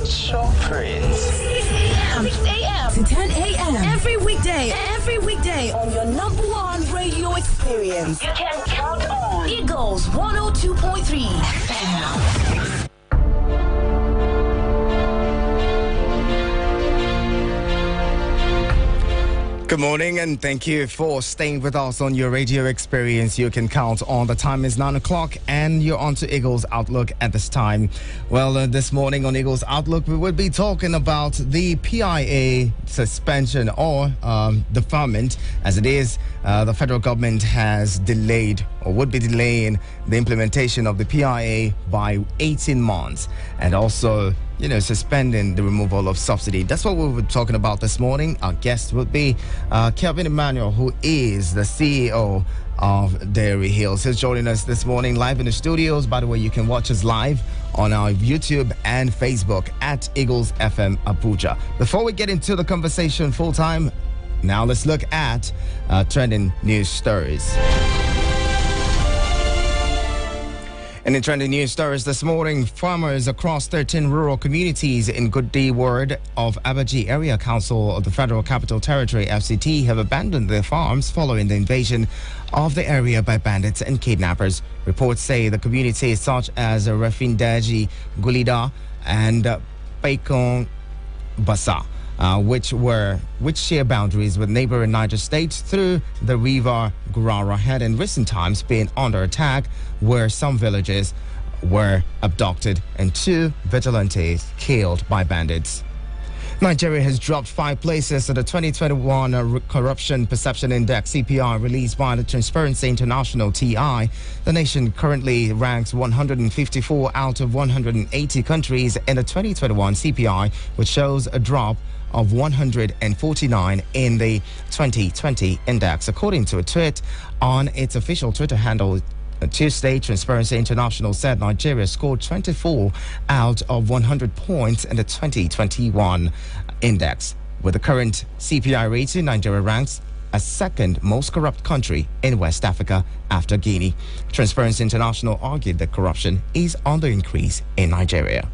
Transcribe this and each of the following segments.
Show Prince. 6 a.m. to 10 a.m. Every weekday on your number one radio experience. You can count on Eagles 102.3 FM. Good morning and thank you for staying with us on your radio experience. You can count on the time is 9 o'clock and you're on to Eagles Outlook at this time. Well, this morning on Eagles Outlook, we will be talking about the PIA suspension or deferment, as it is. The federal government has delayed or would be delaying the implementation of the PIA by 18 months and also suspending the removal of subsidy. That's what we were talking about this morning. Our guest would be Kelvin Emmanuel, who is the CEO of Dairy Hills. He's joining us this morning live in the studios. By the way, you can watch us live on our YouTube and Facebook at Eagles FM Abuja. Before we get into the conversation full time, now let's look at trending news stories. And in trending news stories this morning, farmers across 13 rural communities in Gudi ward of Abaji Area Council of the Federal Capital Territory, FCT, have abandoned their farms following the invasion of the area by bandits and kidnappers. Reports say the communities such as Rafindaji, Gulida, and Paikon Basa, which share boundaries with neighboring Niger states through the river Gurara, had in recent times been under attack, where some villages were abducted and 2 vigilantes killed by bandits. Nigeria has dropped 5 places at the 2021 Corruption Perception Index (CPI) released by the Transparency International (TI). The nation currently ranks 154 out of 180 countries in the 2021 CPI, which shows a drop of 149 in the 2020 index. According to a tweet on its official Twitter handle Tuesday, Transparency International said Nigeria scored 24 out of 100 points in the 2021 index. With the current CPI rating, Nigeria ranks as second most corrupt country in West Africa after Guinea. Transparency International argued that corruption is on the increase in Nigeria.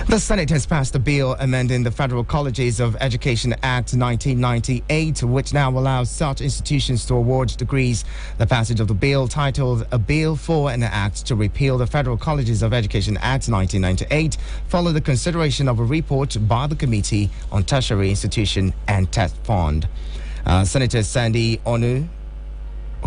The Senate has passed a bill amending the Federal Colleges of Education Act 1998, which now allows such institutions to award degrees. The passage of the bill, titled A Bill for an Act to Repeal the Federal Colleges of Education Act 1998, followed the consideration of a report by the Committee on Tertiary Institution and Test Fund. Senator Sandy Onu,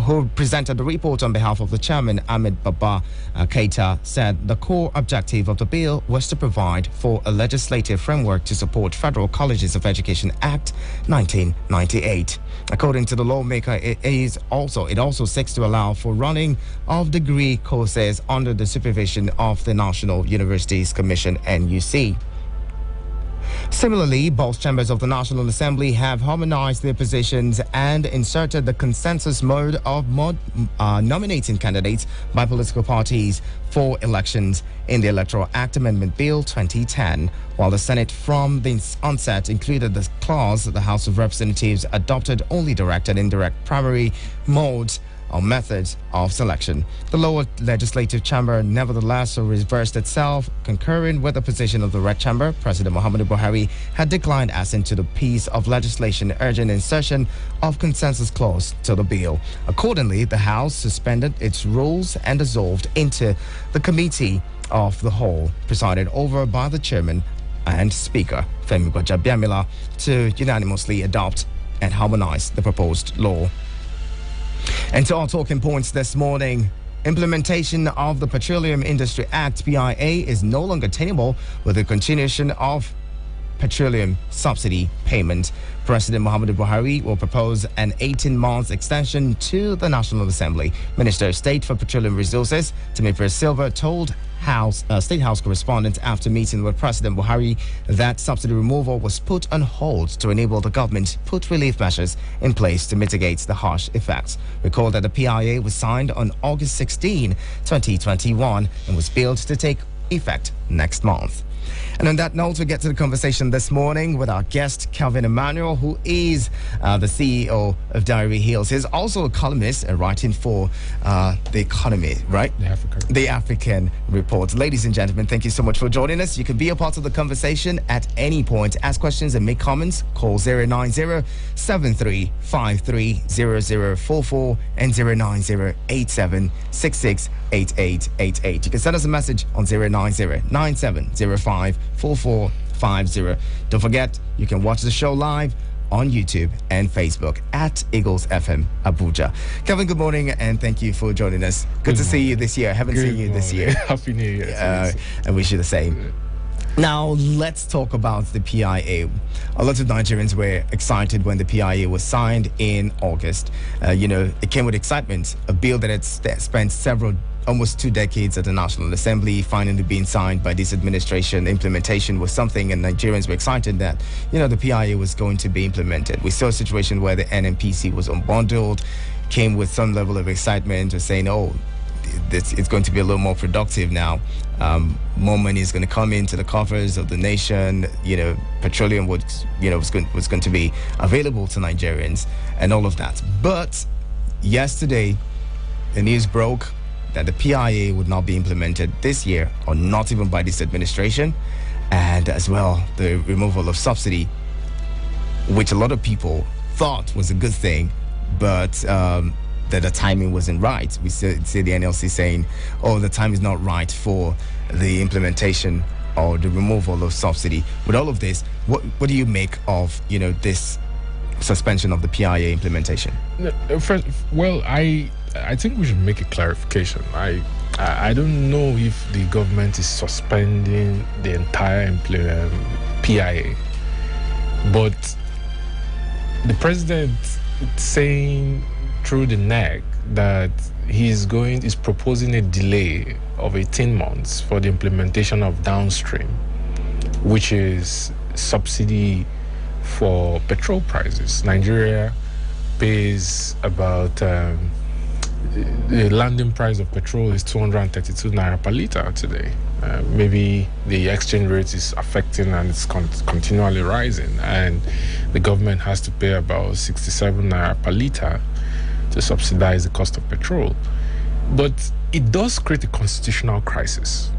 who presented the report on behalf of the chairman, Ahmed Baba Keita, said the core objective of the bill was to provide for a legislative framework to support Federal Colleges of Education Act 1998. According to the lawmaker, it also seeks to allow for running of degree courses under the supervision of the National Universities Commission, NUC. Similarly, both chambers of the National Assembly have harmonized their positions and inserted the consensus mode of nominating candidates by political parties for elections in the Electoral Act Amendment Bill 2010, while the Senate from the onset included the clause that the House of Representatives adopted only direct and indirect primary modes or methods of selection. The lower legislative chamber nevertheless reversed itself, concurring with the position of the red chamber. President Muhammadu Buhari had declined assent to the piece of legislation urging insertion of consensus clause to the bill. Accordingly, the House suspended its rules and dissolved into the Committee of the Whole, presided over by the chairman and Speaker, Femi Gbajabiamila, to unanimously adopt and harmonize the proposed law. And to our talking points this morning, implementation of the Petroleum Industry Act, PIA, is no longer tenable with the continuation of petroleum subsidy payment. President Muhammadu Buhari will propose an 18-month extension to the National Assembly. Minister of State for Petroleum Resources, Temipere Silva, told State House correspondents after meeting with President Buhari that subsidy removal was put on hold to enable the government to put relief measures in place to mitigate the harsh effects. Recall that the PIA was signed on August 16, 2021 and was billed to take effect next month. And on that note, we get to the conversation this morning with our guest, Calvin Emmanuel, who is the CEO of Diary Hills. He's also a columnist and writing for The Economy, right? The African Report. Ladies and gentlemen, thank you so much for joining us. You can be a part of the conversation at any point. Ask questions and make comments. Call 090-7353-0044 and 090-8766-8888. You can send us a message on 090-9705-4450. Don't forget, you can watch the show live on YouTube and Facebook at Eagles FM Abuja. Kevin, good morning and thank you for joining us. Good to see you this year. I haven't seen you this year. Happy New Year. And wish you the same. Now, let's talk about the PIA. A lot of Nigerians were excited when the PIA was signed in August. It came with excitement. A bill that had spent almost 2 decades at the National Assembly, finally being signed by this administration. Implementation was something, and Nigerians were excited that, the PIA was going to be implemented. We saw a situation where the NNPC was unbundled, came with some level of excitement, of saying, it's going to be a little more productive now. More money is going to come into the coffers of the nation. Petroleum was going to be available to Nigerians and all of that. But yesterday, the news broke that the PIA would not be implemented this year, or not even by this administration, and as well the removal of subsidy, which a lot of people thought was a good thing, but that the timing wasn't right. We see the NLC saying, the time is not right for the implementation or the removal of subsidy. With all of this, what do you make of this suspension of the PIA implementation? First, I think we should make a clarification. I don't know if the government is suspending the entire PIA, but the president saying through the neck that he's proposing a delay of 18 months for the implementation of downstream, which is subsidy for petrol prices. Nigeria pays about the landing price of petrol is 232 naira per litre today. Maybe the exchange rate is affecting and it's continually rising, and the government has to pay about 67 naira per litre to subsidize the cost of petrol. But it does create a constitutional crisis.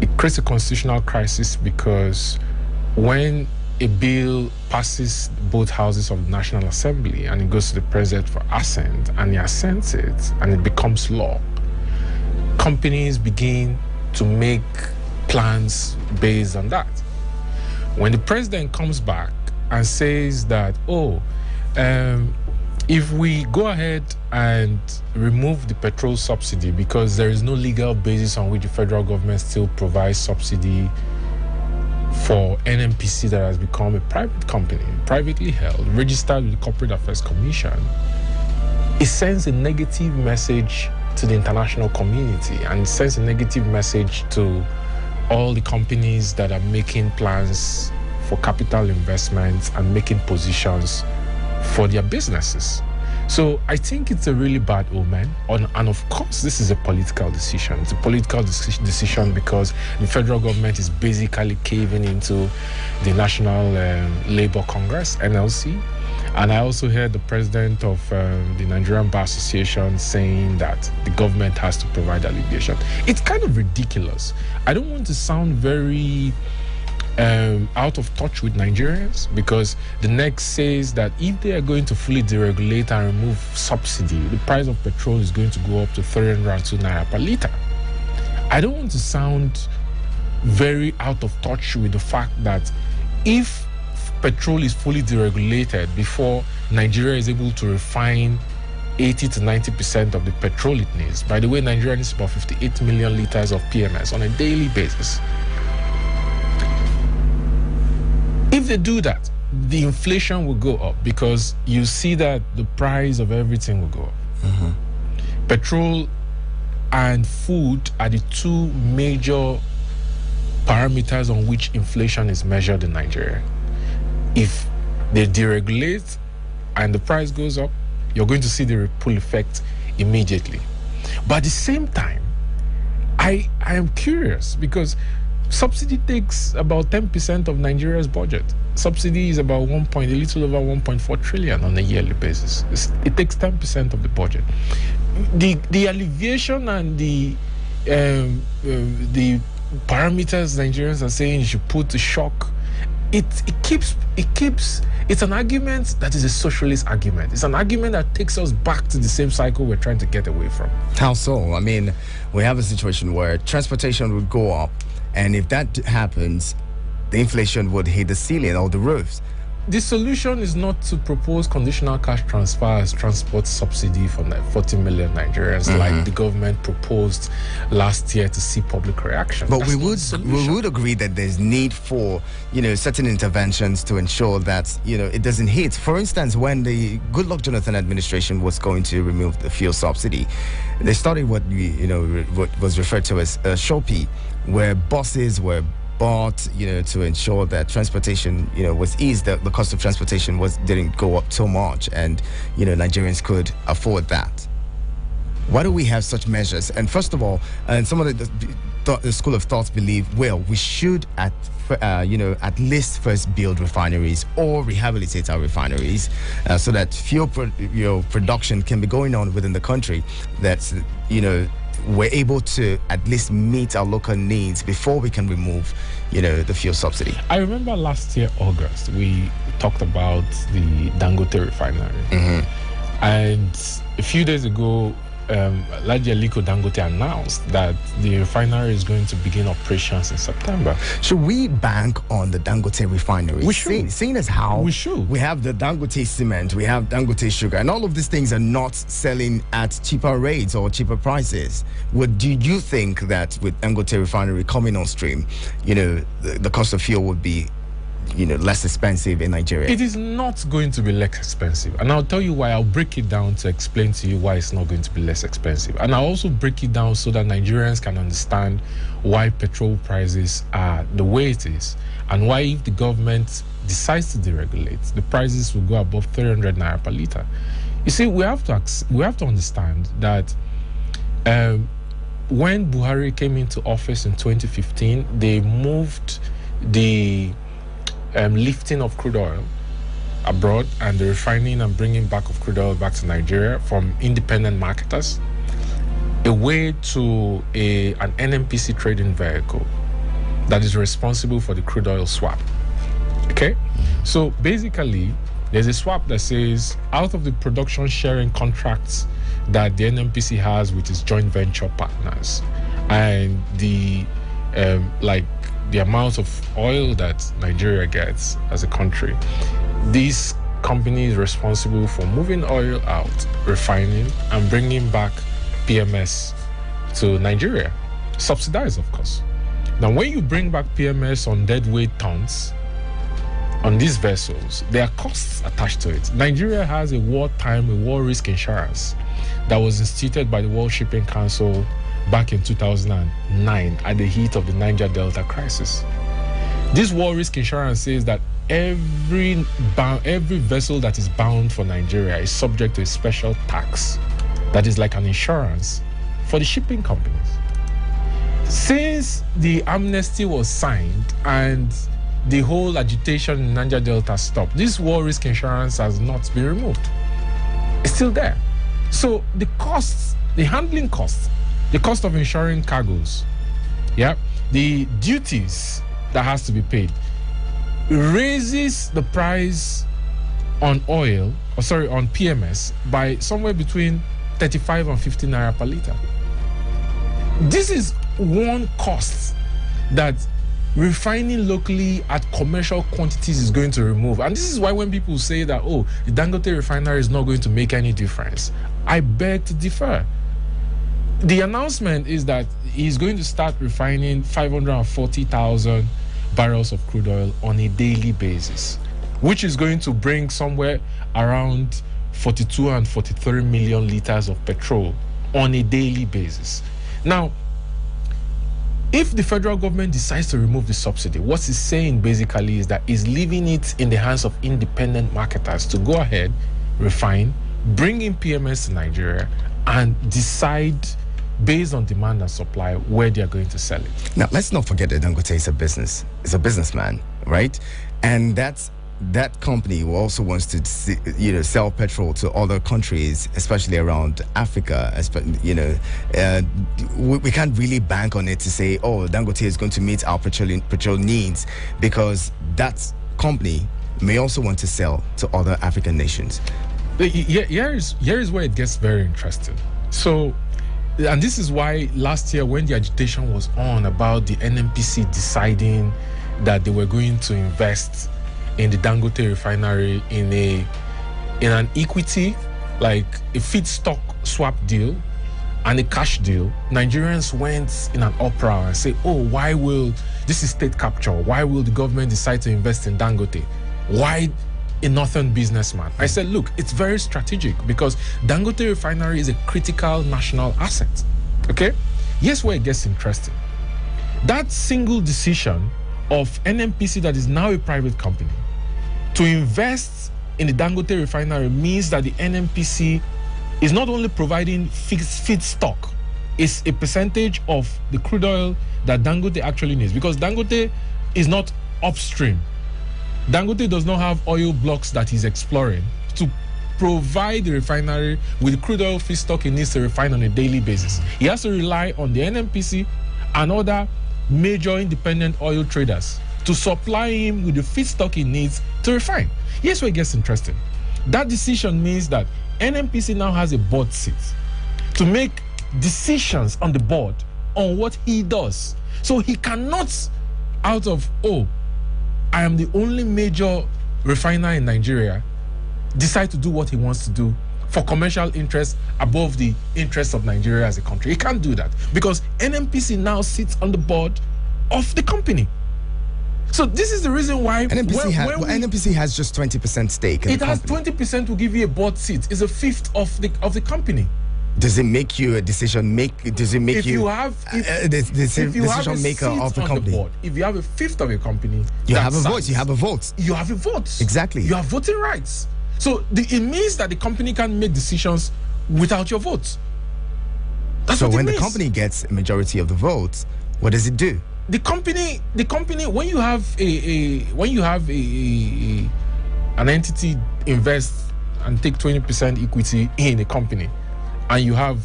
It creates a constitutional crisis because when a bill passes both houses of the National Assembly and it goes to the president for assent, and he assents it and it becomes law, companies begin to make plans based on that. When the president comes back and says that, if we go ahead and remove the petrol subsidy because there is no legal basis on which the federal government still provides subsidy for NNPC that has become a private company, privately held, registered with the Corporate Affairs Commission, it sends a negative message to the international community, and it sends a negative message to all the companies that are making plans for capital investments and making positions for their businesses. So I think it's a really bad omen. And of course, this is a political decision. It's a political decision because the federal government is basically caving into the National Labour Congress, NLC. And I also heard the president of the Nigerian Bar Association saying that the government has to provide alleviation. It's kind of ridiculous. I don't want to sound very out of touch with Nigerians, because the next says that if they are going to fully deregulate and remove subsidy, the price of petrol is going to go up to 302 naira per litre. I don't want to sound very out of touch with the fact that if petrol is fully deregulated before Nigeria is able to refine 80 to 90% of the petrol it needs. By the way, Nigeria needs about 58 million litres of PMS on a daily basis. If they do that, the inflation will go up, because you see that the price of everything will go up. Mm-hmm. Petrol and food are the two major parameters on which inflation is measured in Nigeria. If they deregulate and the price goes up, you're going to see the ripple effect immediately. But at the same time, I am curious, because Subsidy takes about 10% of Nigeria's budget. Subsidy is about a little over 1.4 trillion on a yearly basis. It takes 10% of the budget. The alleviation and the parameters Nigerians are saying you should put to shock, it's an argument that is a socialist argument. It's an argument that takes us back to the same cycle we're trying to get away from. How so? I mean, we have a situation where transportation would go up, and if that happens, the inflation would hit the ceiling or the roofs. The solution is not to propose conditional cash transfer as transport subsidy for 40 million Nigerians, like the government proposed last year to see public reaction. But we would agree that there's need for, certain interventions to ensure that, it doesn't hit. For instance, when the Goodluck Jonathan administration was going to remove the fuel subsidy, they started what was referred to as SUBSIDY, where buses were bought, to ensure that transportation, was eased. The cost of transportation didn't go up too much, and Nigerians could afford that. Why do we have such measures? And first of all, and some of the school of thought believe, well, we should at least first build refineries or rehabilitate our refineries, so that fuel production can be going on within the country. That's we're able to at least meet our local needs before we can remove, the fuel subsidy. I remember last year, August, we talked about the Dangote refinery. And a few days ago, Aliko Dangote announced that the refinery is going to begin operations in September. Should we bank on the Dangote refinery? We should. Seeing as how we should. We have the Dangote cement, we have Dangote sugar, and all of these things are not selling at cheaper rates or cheaper prices. Do you think that with Dangote refinery coming on stream, the cost of fuel would be less expensive in Nigeria? It is not going to be less expensive. And I'll tell you why. I'll break it down to explain to you why it's not going to be less expensive. And I'll also break it down so that Nigerians can understand why petrol prices are the way it is, and why if the government decides to deregulate, the prices will go above 300 naira per litre. You see, we have to understand that when Buhari came into office in 2015, they moved the lifting of crude oil abroad and the refining and bringing back of crude oil back to Nigeria from independent marketers away to an NNPC trading vehicle that is responsible for the crude oil swap. Okay? So basically, there's a swap that says out of the production sharing contracts that the NNPC has with its joint venture partners and the amount of oil that Nigeria gets as a country, these companies responsible for moving oil out, refining, and bringing back PMS to Nigeria, subsidized, of course. Now, when you bring back PMS on deadweight tons on these vessels, there are costs attached to it. Nigeria has a war risk insurance that was instituted by the World Shipping Council back in 2009 at the heat of the Niger Delta crisis. This war risk insurance says that every vessel that is bound for Nigeria is subject to a special tax that is like an insurance for the shipping companies. Since the amnesty was signed and the whole agitation in Niger Delta stopped, this war risk insurance has not been removed. It's still there. So the costs, the handling costs, the cost of insuring cargoes, the duties that has to be paid, raises the price on on PMS by somewhere between 35 and 50 naira per litre. This is one cost that refining locally at commercial quantities is going to remove. And this is why when people say that, the Dangote refinery is not going to make any difference, I beg to differ. The announcement is that he's going to start refining 540,000 barrels of crude oil on a daily basis, which is going to bring somewhere around 42 and 43 million liters of petrol on a daily basis. Now, if the federal government decides to remove the subsidy, what it's saying basically is that it's leaving it in the hands of independent marketers to go ahead, refine, bring in PMS to Nigeria, and decide based on demand and supply where they are going to sell it. Now, let's not forget that Dangote is a business. It's a businessman, right? And that company also wants to sell petrol to other countries, especially around Africa. We can't really bank on it to say, oh, Dangote is going to meet our petrol needs, because that company may also want to sell to other African nations. Here is where it gets very interesting. So, and this is why last year, when the agitation was on about the NNPC deciding that they were going to invest in the Dangote refinery in an equity, like a feedstock swap deal and a cash deal, Nigerians went in an uproar and say, oh, this is state capture. Why will the government decide to invest in Dangote? Why a northern businessman? I said, look, it's very strategic, because Dangote refinery is a critical national asset. Okay? Here's where it gets interesting. That single decision of NNPC, that is now a private company, to invest in the Dangote refinery means that the NNPC is not only providing feedstock, it's a percentage of the crude oil that Dangote actually needs, because Dangote is not upstream. Dangote does not have oil blocks that he's exploring to provide the refinery with the crude oil feedstock he needs to refine on a daily basis. He has to rely on the NNPC and other major independent oil traders to supply him with the feedstock he needs to refine. Here's where it gets interesting. That decision means that NNPC now has a board seat to make decisions on the board on what he does. So he cannot, out of, I am the only major refiner in Nigeria, decide to do what he wants to do for commercial interests above the interests of Nigeria as a country. He can't do that, because NNPC now sits on the board of the company. So this is the reason why NNPC has just 20% stake in the company. It has 20% to give you a board seat. It's a fifth of the company. Does it make you a decision maker of the company? If you have a fifth of a company, you have a vote. You have a vote. You have a vote. Exactly. You have voting rights. So it means that the company can make decisions without your vote. That's what it means. The company gets a majority of the votes, what does it do? The company, when you have an entity invest and take 20% equity in a company, and you have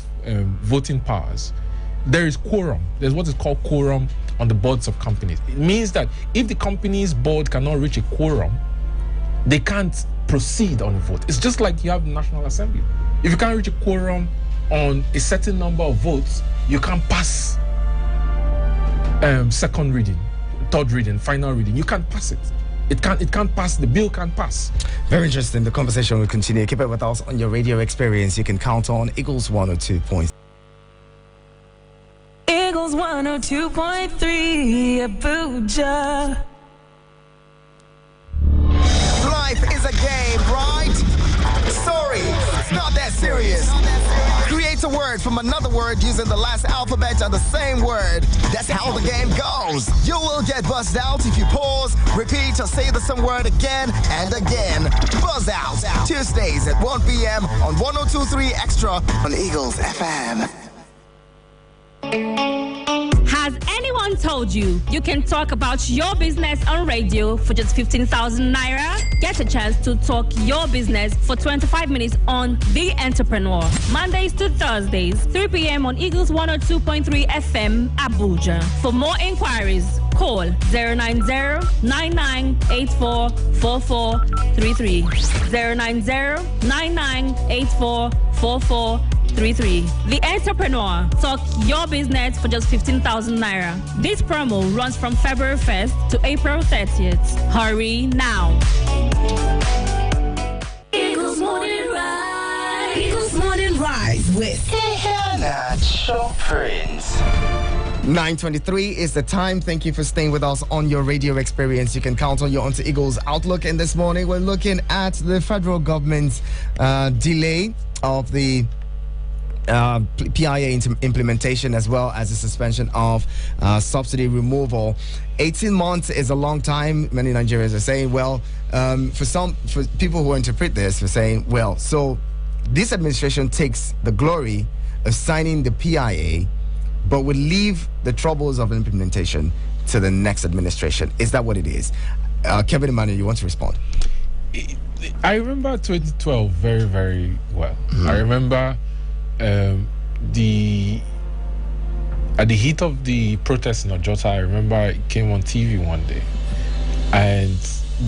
voting powers, there is quorum. There's what is called quorum on the boards of companies. It means that if the company's board cannot reach a quorum, they can't proceed on a vote. It's just like you have the National Assembly. If you can't reach a quorum on a certain number of votes, you can't pass second reading, third reading, final reading. You can't pass it. It can't pass. The bill can't pass. Very interesting. The conversation will continue. Keep it with us on your radio experience. You can count on Eagles 102.3. Eagles 102.3 Abuja. Life is a game, right? Sorry, it's not that serious. Create a word from another word using the last alphabet of the same word. That's how the game goes. You will get buzzed out if you pause, repeat, or say the same word again and again. Buzz out. Tuesdays at 1 p.m. on 102.3 Extra on Eagles FM. Has anyone told you can talk about your business on radio for just 15,000 naira? Get a chance to talk your business for 25 minutes on The Entrepreneur. Mondays to Thursdays, 3 p.m. on Eagles 102.3 FM, Abuja. For more inquiries, call 090-9984-4433. 090-9984-4433. The Entrepreneur. Talk your business for just 15,000 naira. This promo runs from February 1st to April 30th. Hurry now. Eagles Morning Rise. Eagles Morning Rise with Iheanacho Prince. 9:23 is the time. Thank you for staying with us on your radio experience. You can count on your Onto Eagles Outlook. And this morning, we're looking at the federal government's delay of the PIA implementation, as well as the suspension of subsidy removal. 18 months is a long time. Many Nigerians are saying, for people who interpret this, for saying, so this administration takes the glory of signing the PIA, but would leave the troubles of implementation to the next administration. Is that what it is? Kevin Emmanuel, you want to respond? I remember 2012 very, very well. I remember at the heat of the protest in Ojota, I remember it came on TV one day, and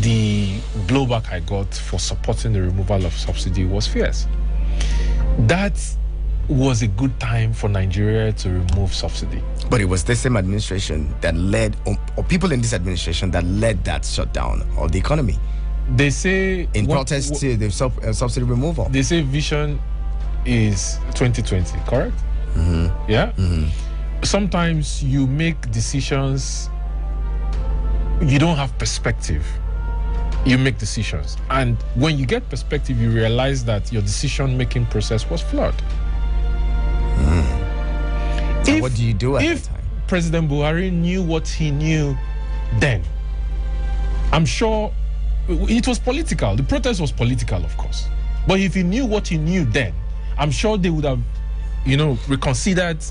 the blowback I got for supporting the removal of subsidy was fierce. That was a good time for Nigeria to remove subsidy. But it was the same administration that led, or people in this administration that led that shutdown of the economy. They say in protest to the subsidy removal. They say vision is 2020, correct? Yeah. Sometimes you make decisions, you don't have perspective. You make decisions, and when you get perspective, you realize that your decision-making process was flawed. So what do you do at that time? If President Buhari knew what he knew then, I'm sure it was political. The protest was political, of course. But if he knew what he knew then, I'm sure they would have, reconsidered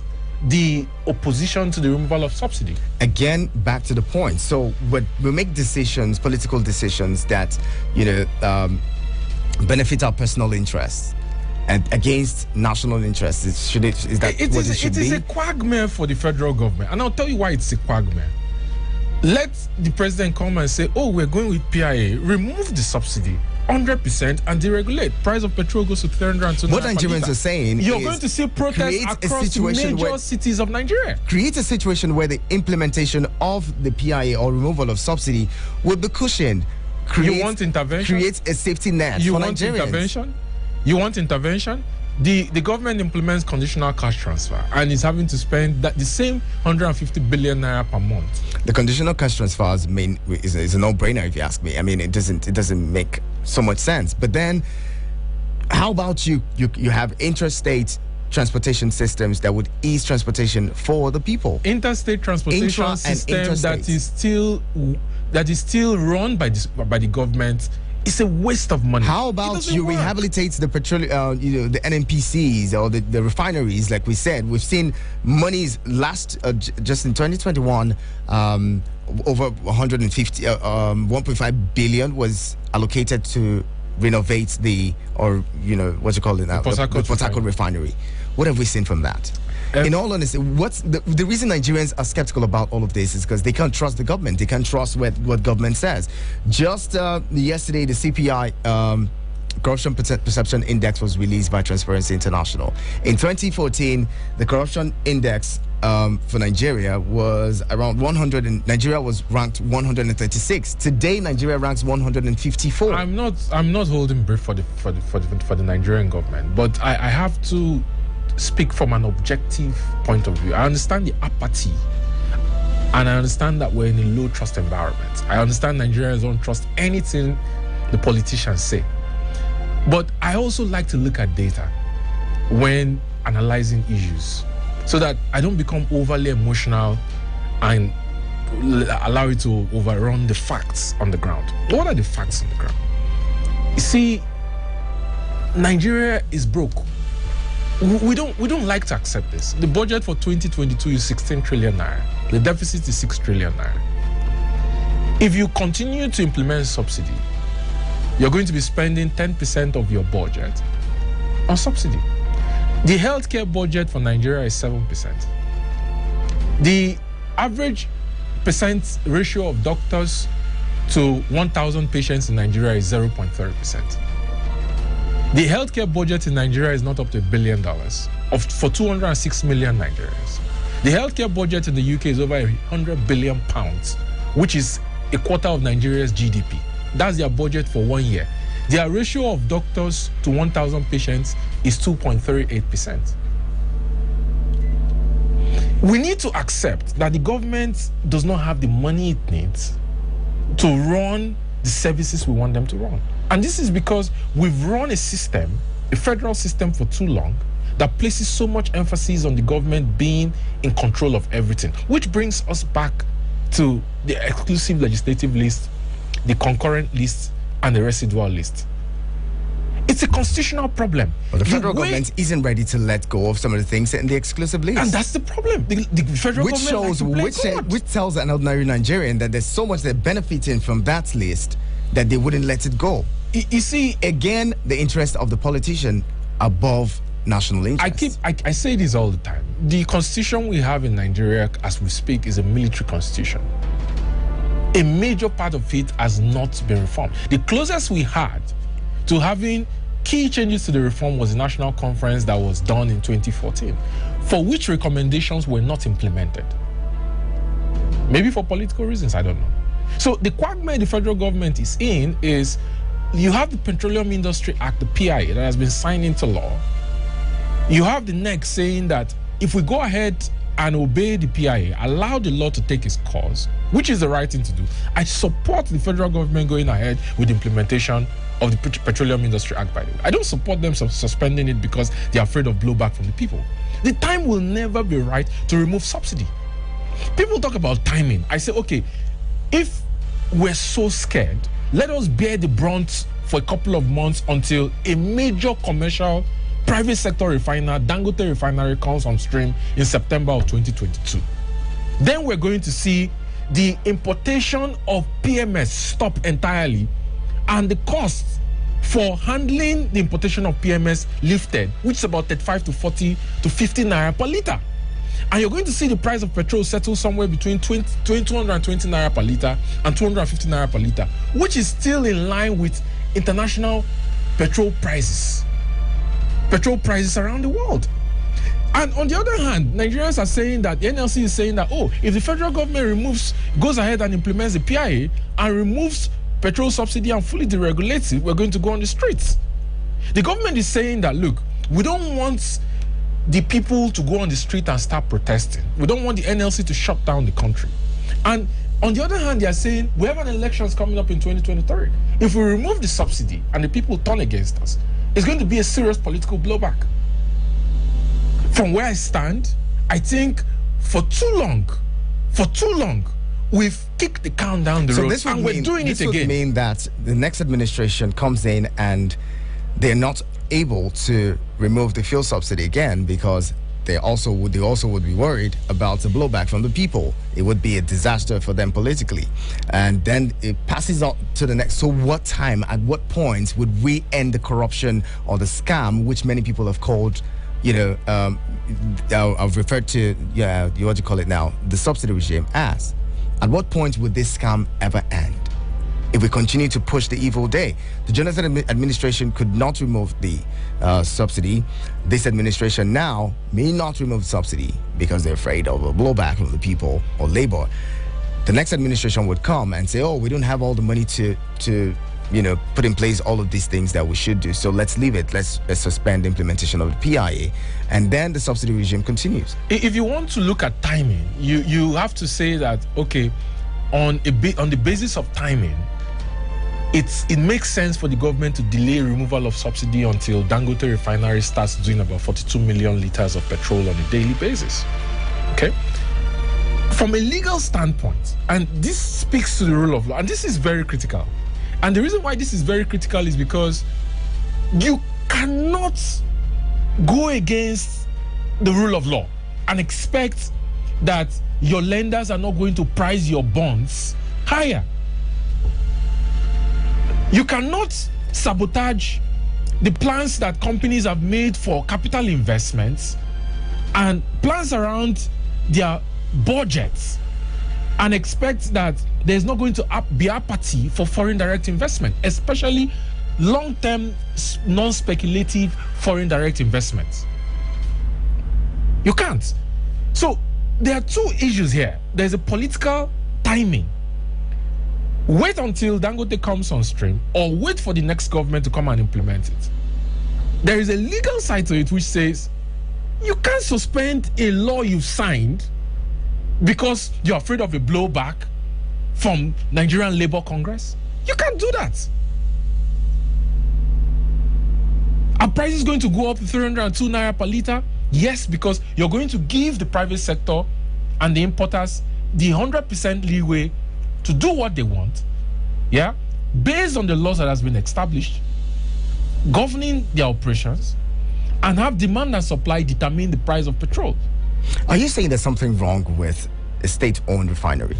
the opposition to the removal of subsidy. Again, back to the point. So we make decisions, political decisions that, benefit our personal interests and against national interests. Is that what it should be? It is a quagmire for the federal government. And I'll tell you why it's a quagmire. Let the president come and say, oh, we're going with PIA, remove the subsidy 100% and deregulate. Price of petrol goes to 320. What Nigerians are saying you're going to see protests across major cities of Nigeria. Create a situation where the implementation of the PIA or removal of subsidy will be cushioned. You want intervention? Create a safety net for Nigerians. Intervention? You want intervention? The government implements conditional cash transfer and is having to spend the same 150 billion naira per month. The conditional cash transfers is a no-brainer if you ask me. I mean, it doesn't make so much sense. But then, how about you have interstate transportation systems that would ease transportation for the people? Interstate transportation system that is still run by the government. It's a waste of money. How about you rehabilitate the petroleum, the NNPCs or the refineries? Like we said, we've seen monies just in 2021, over 1.5 billion was allocated to renovate the Port Harcourt refinery. What have we seen from that? In all honesty, what's the reason Nigerians are skeptical about all of this is because they can't trust the government. They can't trust what government says. Just yesterday, the CPI Corruption Perception Index was released by Transparency International. In 2014, the corruption index for Nigeria was around 100, and Nigeria was ranked 136. Today, Nigeria ranks 154. I'm not holding brief for the Nigerian government, but I have to speak from an objective point of view. I understand the apathy, and I understand that we're in a low trust environment. I understand Nigerians don't trust anything the politicians say. But I also like to look at data when analyzing issues so that I don't become overly emotional and allow it to overrun the facts on the ground. What are the facts on the ground? You see, Nigeria is broke. We don't like to accept this. The budget for 2022 is 16 trillion naira. The deficit is 6 trillion naira. If you continue to implement subsidy, you're going to be spending 10% of your budget on subsidy. The healthcare budget for Nigeria is 7%. The average percent ratio of doctors to 1,000 patients in Nigeria is 0.30%. The healthcare budget in Nigeria is not up to $1 billion for 206 million Nigerians. The healthcare budget in the UK is over 100 billion pounds, which is a quarter of Nigeria's GDP. That's their budget for 1 year. Their ratio of doctors to 1,000 patients is 2.38%. We need to accept that the government does not have the money it needs to run the services we want them to run. And this is because we've run a system, a federal system, for too long that places so much emphasis on the government being in control of everything, which brings us back to the exclusive legislative list, the concurrent list, and the residual list. It's a constitutional problem. Well, the federal government isn't ready to let go of some of the things in the exclusive list. And that's the problem. The federal government which tells an ordinary Nigerian that there's so much they're benefiting from that list that they wouldn't let it go. You see, again, the interest of the politician above national interest. I say this all the time. The constitution we have in Nigeria as we speak is a military constitution. A major part of it has not been reformed. The closest we had to having key changes to the reform was the national conference that was done in 2014, for which recommendations were not implemented. Maybe for political reasons, I don't know. So the quagmire the federal government is in is you have the Petroleum Industry Act, the PIA, that has been signed into law. You have the NEC saying that if we go ahead and obey the PIA, allow the law to take its course, which is the right thing to do. I support the federal government going ahead with the implementation of the Petroleum Industry Act, by the way. I don't support them suspending it because they're afraid of blowback from the people. The time will never be right to remove subsidy. People talk about timing. I say, okay, if we're so scared, let us bear the brunt for a couple of months until a major commercial private sector refiner, Dangote Refinery, comes on stream in September of 2022. Then we're going to see the importation of PMS stop entirely and the costs for handling the importation of PMS lifted, which is about 35 to 40 to 50 naira per litre. And you're going to see the price of petrol settle somewhere between 220 naira per litre and 250 naira per litre, which is still in line with international petrol prices around the world. And on the other hand, Nigerians are saying that the NLC is saying that, oh, if the federal government goes ahead and implements the PIA and removes petrol subsidy and fully deregulates it, we're going to go on the streets. The government is saying that, look, we don't want the people to go on the street and start protesting. We don't want the NLC to shut down the country. And on the other hand, they are saying we have an elections coming up in 2023. If we remove the subsidy and the people turn against us, it's going to be a serious political blowback. From where I stand, I think for too long, we've kicked the can down the road, and we're doing it again. This would mean that the next administration comes in and they're not able to remove the fuel subsidy again because they also would be worried about the blowback from the people. It would be a disaster for them politically. And then it passes on to the next. So what time, at what point would we end the corruption or the scam, which many people have called, I've referred to, what do you call it now, the subsidy regime as? At what point would this scam ever end? If we continue to push the evil day, the Jonathan administration could not remove the subsidy. This administration now may not remove subsidy because they're afraid of a blowback from the people or labor. The next administration would come and say, oh, we don't have all the money to put in place all of these things that we should do. So let's leave it. Let's suspend the implementation of the PIA. And then the subsidy regime continues. If you want to look at timing, you have to say that, okay, on the basis of timing, it makes sense for the government to delay removal of subsidy until Dangote Refinery starts doing about 42 million litres of petrol on a daily basis. Okay? From a legal standpoint, and this speaks to the rule of law, and this is very critical. And the reason why this is very critical is because you cannot go against the rule of law and expect that your lenders are not going to price your bonds higher. You cannot sabotage the plans that companies have made for capital investments and plans around their budgets and expect that there's not going to be apathy for foreign direct investment, especially long-term, non-speculative foreign direct investments. You can't. So there are two issues here. There's a political timing. Wait until Dangote comes on stream or wait for the next government to come and implement it. There is a legal side to it which says you can't suspend a law you've signed because you're afraid of a blowback from Nigerian Labour Congress. You can't do that. Are prices going to go up to 302 naira per litre? Yes, because you're going to give the private sector and the importers the 100% leeway to do what they want, based on the laws that has been established. governing their operations, and have demand and supply determine the price of petrol. Are you saying there's something wrong with a state-owned refinery?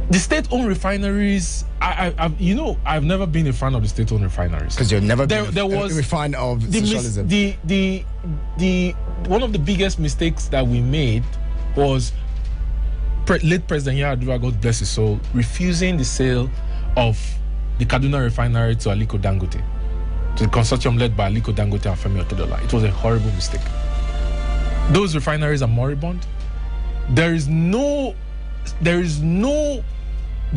The state-owned refineries, I've never been a fan of the state-owned refineries. Because you've never been a fan of socialism. One of the biggest mistakes that we made was late President Iheanacho, God bless his soul, refusing the sale of the Kaduna refinery to Aliko Dangote, to the consortium led by Aliko Dangote and Femi Otedola. It was a horrible mistake. Those refineries are moribund. There is no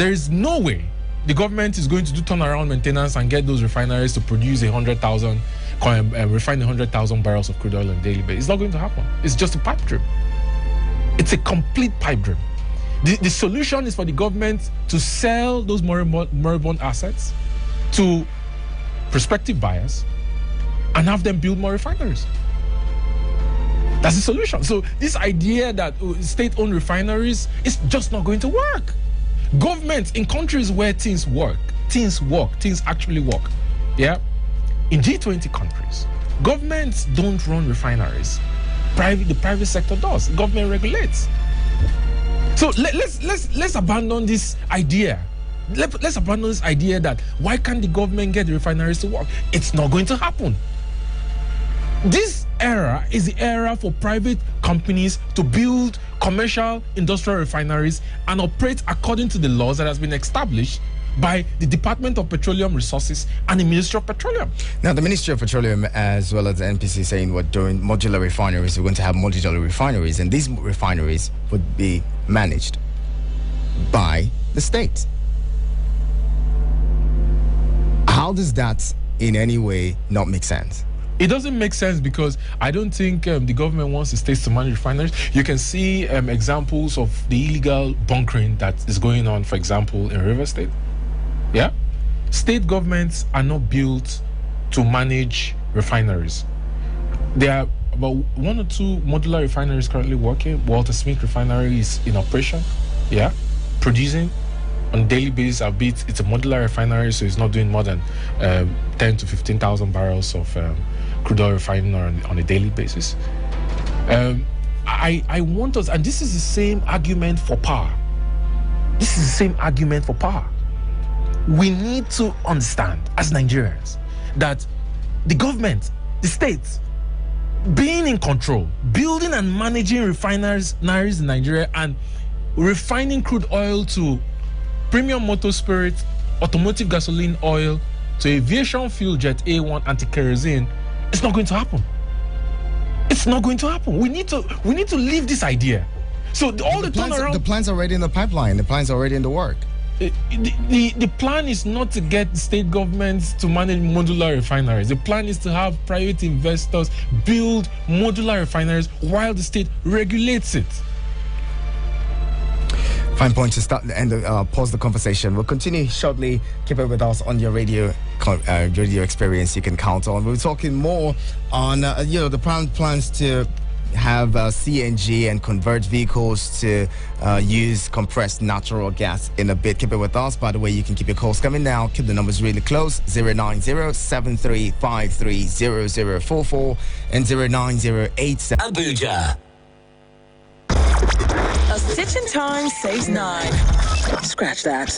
way the government is going to do turnaround maintenance and get those refineries to produce 100,000, refine 100,000 barrels of crude oil on a daily basis. It's not going to happen. It's just a pipe dream. It's a complete pipe dream. The solution is for the government to sell those moribund assets to prospective buyers and have them build more refineries. That's the solution. So this idea that state-owned refineries is just not going to work. Governments in countries where things actually work. Yeah, in G20 countries, governments don't run refineries. The private sector does. Government regulates. So let's abandon this idea. Let's abandon this idea that why can't the government get the refineries to work? It's not going to happen. This era is the era for private companies to build commercial industrial refineries and operate according to the laws that has been established by the Department of Petroleum Resources and the Ministry of Petroleum. Now, the Ministry of Petroleum, as well as the NPC, saying we're doing modular refineries. We're going to have modular refineries, and these refineries would be managed by the state. How does that in any way not make sense? It doesn't make sense because I don't think the government wants the states to manage refineries. You can see examples of the illegal bunkering that is going on, for example, in River State. Yeah? State governments are not built to manage refineries. There are about 1 or 2 modular refineries currently working. Walter Smith Refinery is in operation. Yeah? Producing on a daily basis, albeit it's a modular refinery, so it's not doing more than 10 to 15,000 barrels of crude oil refining on a daily basis. I want us, and this is the same argument for power. This is the same argument for power. We need to understand as Nigerians that the government, the states, being in control, building and managing refineries in Nigeria and refining crude oil to premium motor spirit, automotive gasoline oil, to aviation fuel jet A1 anti-kerosene, it's not going to happen. It's not going to happen. We need to leave this idea. So all the turnaround. The plan's already in the pipeline. The plan's already in the work. The plan is not to get state governments to manage modular refineries. The plan is to have private investors build modular refineries while the state regulates it. Fine point to start and pause the conversation. We'll continue shortly. Keep it with us on your radio experience you can count on. We're talking more on the plans to have CNG and convert vehicles to use compressed natural gas in a bit. Keep it with us. By the way, you can keep your calls coming now. Keep the numbers really close. 090-7353-0044 and 09087. Abuja. A stitch in time saves 9. Scratch that.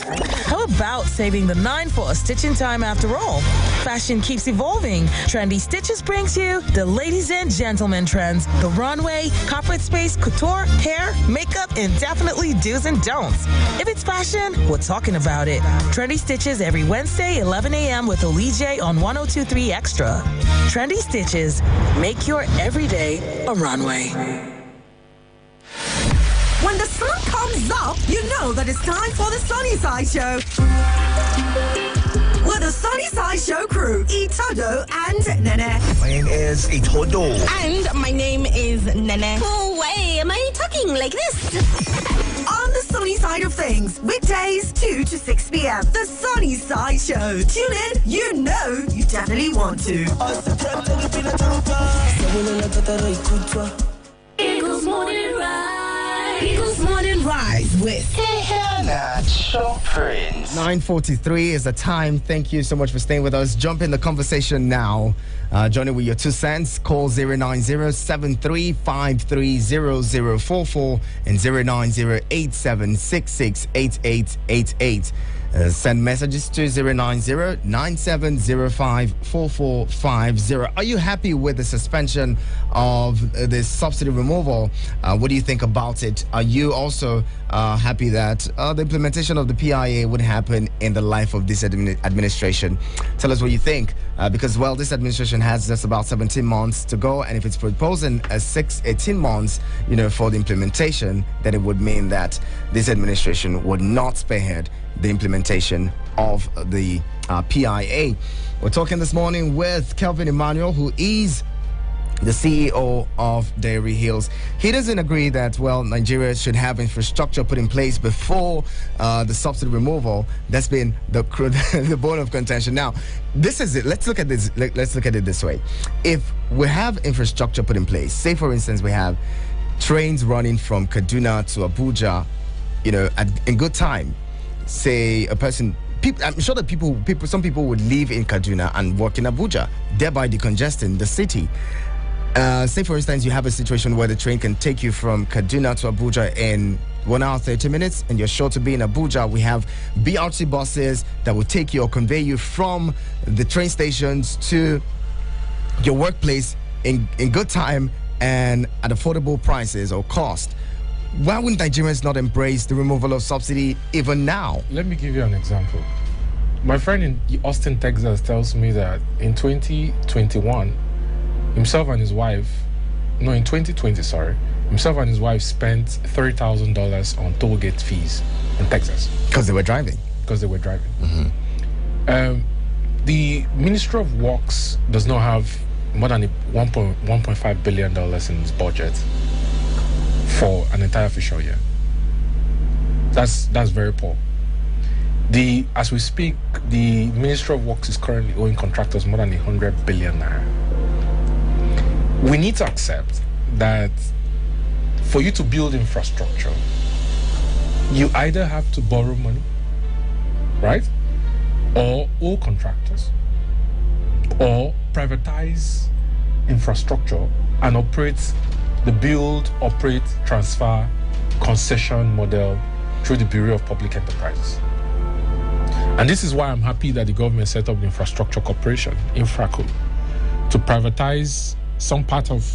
How about saving the 9 for a stitch in time after all? Fashion keeps evolving. Trendy Stitches brings you the ladies and gentlemen trends, the runway, corporate space, couture, hair, makeup, and definitely do's and don'ts. If it's fashion, we're talking about it. Trendy Stitches every Wednesday, 11 a.m. with Olije on 102.3 Extra. Trendy Stitches, make your everyday a runway. When the sun comes up, you know that it's time for the Sunny Side Show. With the Sunny Side Show crew, Itodo and Nene. My name is Itodo. And my name is Nene. Oh, wait, am I talking like this? On the sunny side of things, weekdays 2 to 6 p.m. The Sunny Side Show. Tune in, you know you definitely want to. Eagles Morning Rise. Eagles Morning Rise with Iheanacho. Iheanacho Prince. 9:43 is the time. Thank you so much for staying with us. Jump in the conversation now. Join in with your 2 cents. Call 090-7353-0044 and 090-8766-8888. Send messages to 090-9705-4450. Are you happy with the suspension of this subsidy removal? What do you think about it? Are you also happy that the implementation of the PIA would happen in the life of this administration? Tell us what you think, because, well, this administration has just about 17 months to go, and if it's proposing 18 months, for the implementation, then it would mean that this administration would not spearhead the implementation of the PIA. We're talking this morning with Kelvin Emmanuel, who is the CEO of Dairy Hills. He doesn't agree that, well, Nigeria should have infrastructure put in place before the subsidy removal. That's been the bone of contention. Now, this is it. Let's look at this. Let's look at it this way. If we have infrastructure put in place, say for instance we have trains running from Kaduna to Abuja, in good time. Say a person. I'm sure that some people would live in Kaduna and work in Abuja, thereby decongesting the city. Say, for instance, you have a situation where the train can take you from Kaduna to Abuja in 1 hour, 30 minutes, and you're sure to be in Abuja. We have BRT buses that will take you or convey you from the train stations to your workplace in good time and at affordable prices or cost. Why wouldn't Nigerians not embrace the removal of subsidy even now? Let me give you an example. My friend in Austin, Texas tells me that in 2021, himself and his wife spent $30,000 on toll gate fees in Texas. Because they were driving. Mm-hmm. The Ministry of Works does not have more than $1.5 billion in its budget for an entire official year. That's very poor. As we speak, the Ministry of Works is currently owing contractors more than 100 billion naira. We need to accept that for you to build infrastructure, you either have to borrow money, right? Or owe contractors, or privatize infrastructure and operate the build, operate, transfer, concession model through the Bureau of Public Enterprises. And this is why I'm happy that the government set up the Infrastructure Corporation, Infraco, to privatize some part of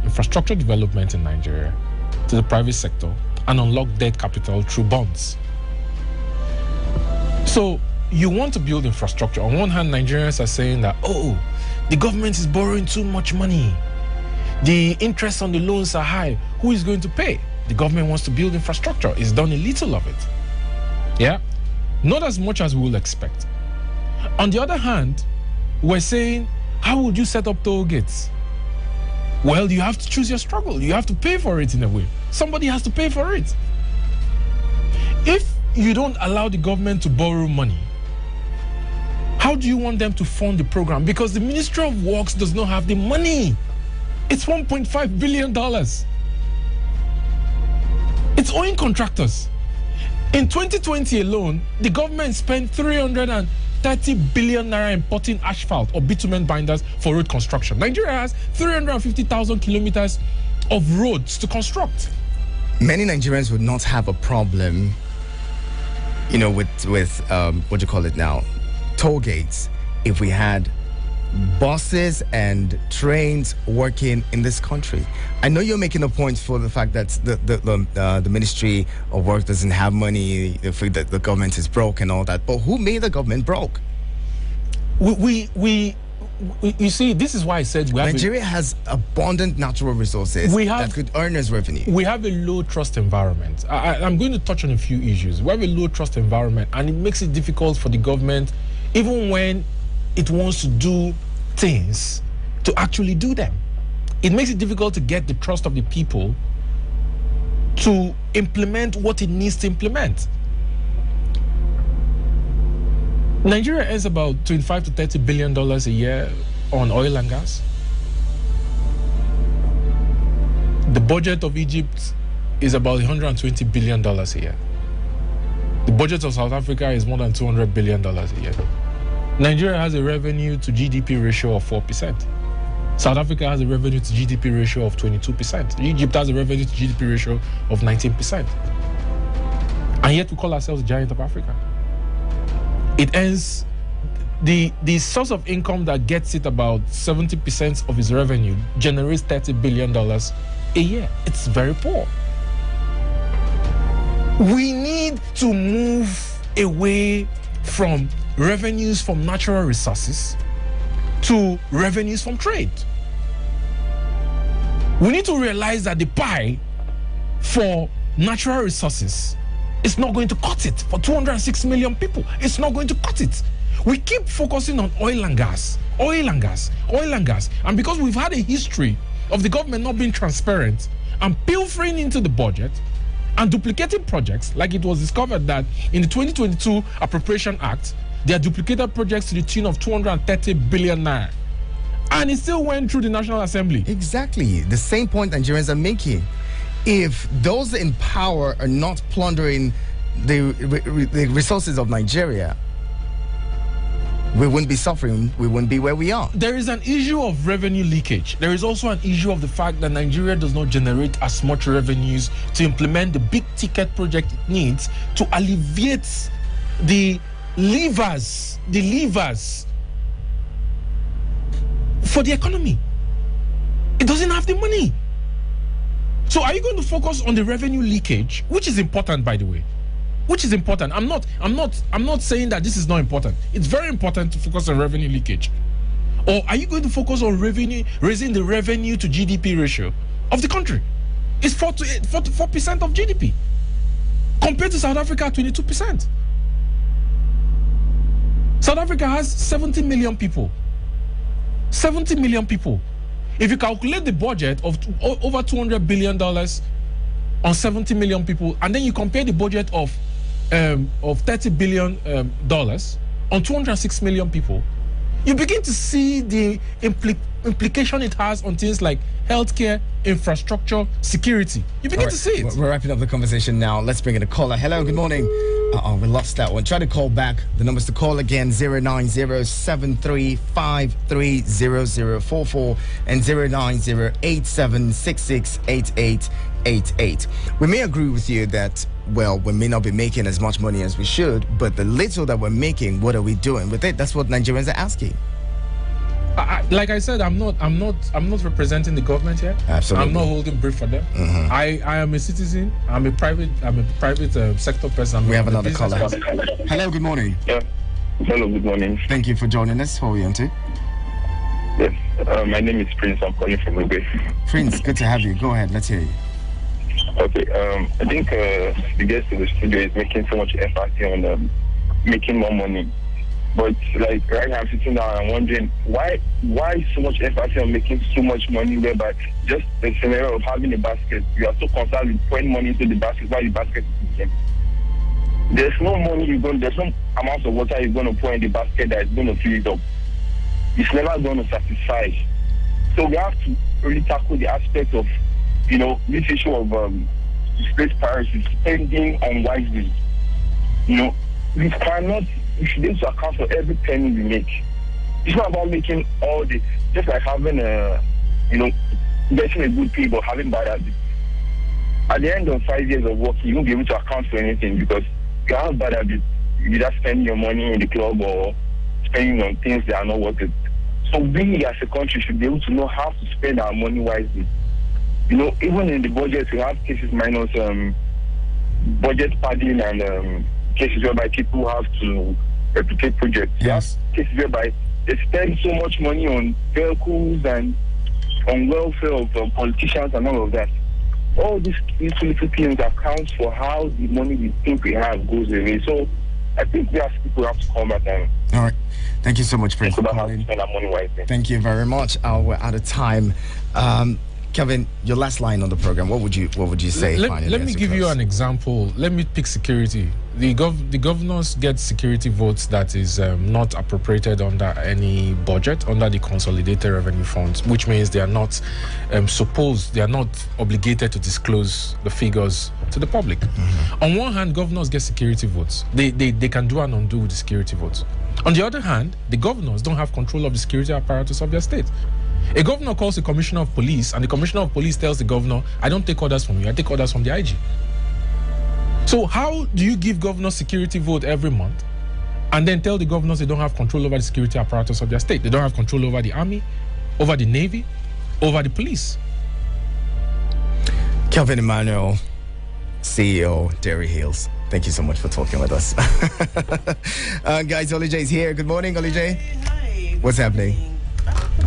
infrastructure development in Nigeria to the private sector and unlock debt capital through bonds. So you want to build infrastructure. On one hand, Nigerians are saying that, the government is borrowing too much money. The interest on the loans are high. Who is going to pay? The government wants to build infrastructure. It's done a little of it. Yeah? Not as much as we will expect. On the other hand, we're saying, how would you set up toll gates? Well, you have to choose your struggle. You have to pay for it in a way. Somebody has to pay for it. If you don't allow the government to borrow money, how do you want them to fund the program? Because the Ministry of Works does not have the money. It's $1.5 billion. It's owing contractors. In 2020 alone, the government spent 330 billion naira importing asphalt or bitumen binders for road construction. Nigeria has 350,000 kilometers of roads to construct. Many Nigerians would not have a problem, with what do you call it now, toll gates, if we had buses and trains working in this country. I know you're making a point for the fact that the Ministry of Work doesn't have money, the fact that the government is broke and all that, but who made the government broke? You see, this is why I said Nigeria has abundant natural resources that could earn us revenue. We have a low trust environment. I'm going to touch on a few issues. We have a low trust environment, and it makes it difficult for the government, even when it wants to do things, to actually do them. It makes it difficult to get the trust of the people to implement what it needs to implement. Nigeria earns about $25 to $30 billion a year on oil and gas. The budget of Egypt is about $120 billion a year. The budget of South Africa is more than $200 billion a year. Nigeria has a revenue to GDP ratio of 4%. South Africa has a revenue to GDP ratio of 22%. Egypt has a revenue to GDP ratio of 19%. And yet we call ourselves the giant of Africa. It earns the source of income that gets it about 70% of its revenue generates $30 billion a year. It's very poor. We need to move away from revenues from natural resources to revenues from trade. We need to realize that the pie for natural resources is not going to cut it for 206 million people. It's not going to cut it. We keep focusing on oil and gas. And because we've had a history of the government not being transparent and pilfering into the budget and duplicating projects, like it was discovered that in the 2022 Appropriation Act, they are duplicated projects to the tune of 230 billion naira. And it still went through the National Assembly. Exactly. The same point Nigerians are making. If those in power are not plundering the resources of Nigeria, we wouldn't be suffering, we wouldn't be where we are. There is an issue of revenue leakage. There is also an issue of the fact that Nigeria does not generate as much revenues to implement the big ticket project it needs to alleviate the levers for the economy. It doesn't have the money. So are you going to focus on the revenue leakage, which is important, by the way? Which is important. I'm not saying that this is not important. It's very important to focus on revenue leakage. Or are you going to focus on raising the revenue to GDP ratio of the country? It's 44% of GDP. Compared to South Africa, 22%. South Africa has 70 million people. 70 million people. If you calculate the budget of over $200 billion on 70 million people, and then you compare the budget of $30 billion on 206 million people, you begin to see the implication it has on things like healthcare, infrastructure, security. You begin to see it. We're wrapping up the conversation now. Let's bring in a caller. Hello, good morning. We lost that one. Try to call back. The numbers to call again, 09073530044 and 09087668888. We may agree with you that, well, we may not be making as much money as we should, but the little that we're making, what are we doing with it? That's what Nigerians are asking. Like I said, I'm not representing the government here. Absolutely. I'm not holding brief for them. Mm-hmm. I am a citizen. I'm a private sector person. We have another caller. Hello, good morning. Yeah. Hello, good morning. Thank you for joining us. Who are you into? Yes. My name is Prince. I'm calling from Ugbe. Prince, good to have you. Go ahead. Let's hear you. Okay. I think the guest in the studio is making so much effort on making more money. But like right now, I'm sitting down and wondering why so much effort on making so much money, whereby just the scenario of having a basket, you are so concerned with pouring money into the basket while the basket is empty. There's no money there's no amount of water you're going to pour in the basket that is going to fill it up. It's never going to satisfy. So we have to really tackle the aspect of, this issue of displaced priorities, spending unwisely. We should be able to account for every penny we make. It's not about making all the, just like having getting a good pay but having bad habits. At the end of 5 years of work, you won't be able to account for anything because you have bad habits. You just spend your money in the club or spending on things that are not worth it. So we as a country should be able to know how to spend our money wisely. Even in the budget, we have cases minus budget padding and cases whereby people have to replicate projects. Yes. Cases whereby they spend so much money on vehicles and on welfare of politicians and all of that. All these little things account for how the money we think we have goes away. So I think we as people have to come back and all right. Thank you so much, Prince, for how to calling. spend our money wisely. Thank you very much. We're out of time. Kevin, your last line on the program. What would you say? Let me give you an example. Let me pick security. The governors get security votes that is not appropriated under any budget, under the consolidated revenue funds, which means they are not obligated to disclose the figures to the public. On one hand, governors get security votes. They can do and undo with the security votes. On the other hand, the governors don't have control of the security apparatus of their state. A governor calls the commissioner of police, and the commissioner of police tells the governor, I don't take orders from you, I take orders from the IG. So how do you give governors security vote every month and then tell the governors they don't have control over the security apparatus of their state? They don't have control over the army, over the navy, over the police. Kelvin Emmanuel, CEO, Dairy Hills. Thank you so much for talking with us. Guys, Oli J is here. Good morning, Oli J. Hi. What's happening?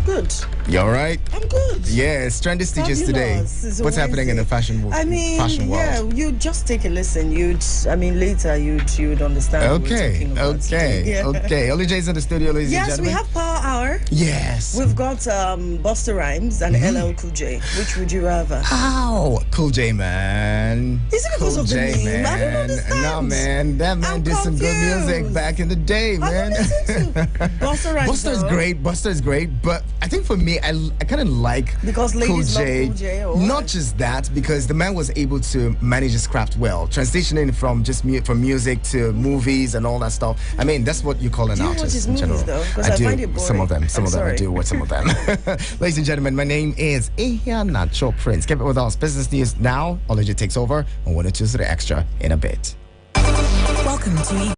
Good. You all right? I'm good. Yes, trendy stitches today. What's happening in the fashion world? Yeah, you just take a listen. Later you'd understand. Okay. Okay. Oli J's in the studio, ladies and gentlemen. Yes, we have Power Hour. Yes. We've got Busta Rhymes and LL Cool J. Which would you rather? Oh, Cool J, man. Is it because of the name? Man. I don't understand. No, man. That man did some good music back in the day, man. Busta Rhymes. Busta is great, but I think for me, I kind of like because ladies Cool J. love Cool J. Or not just that, because the man was able to manage his craft well, transitioning from just from music to movies and all that stuff. I mean, that's what you call an artist in general. Though, I do. Find it boring. Some of them. I do watch some of them. Ladies and gentlemen, my name is Iheanacho Prince. Keep it with us. Business news now. Ology takes over. I want to choose the extra in a bit. Welcome to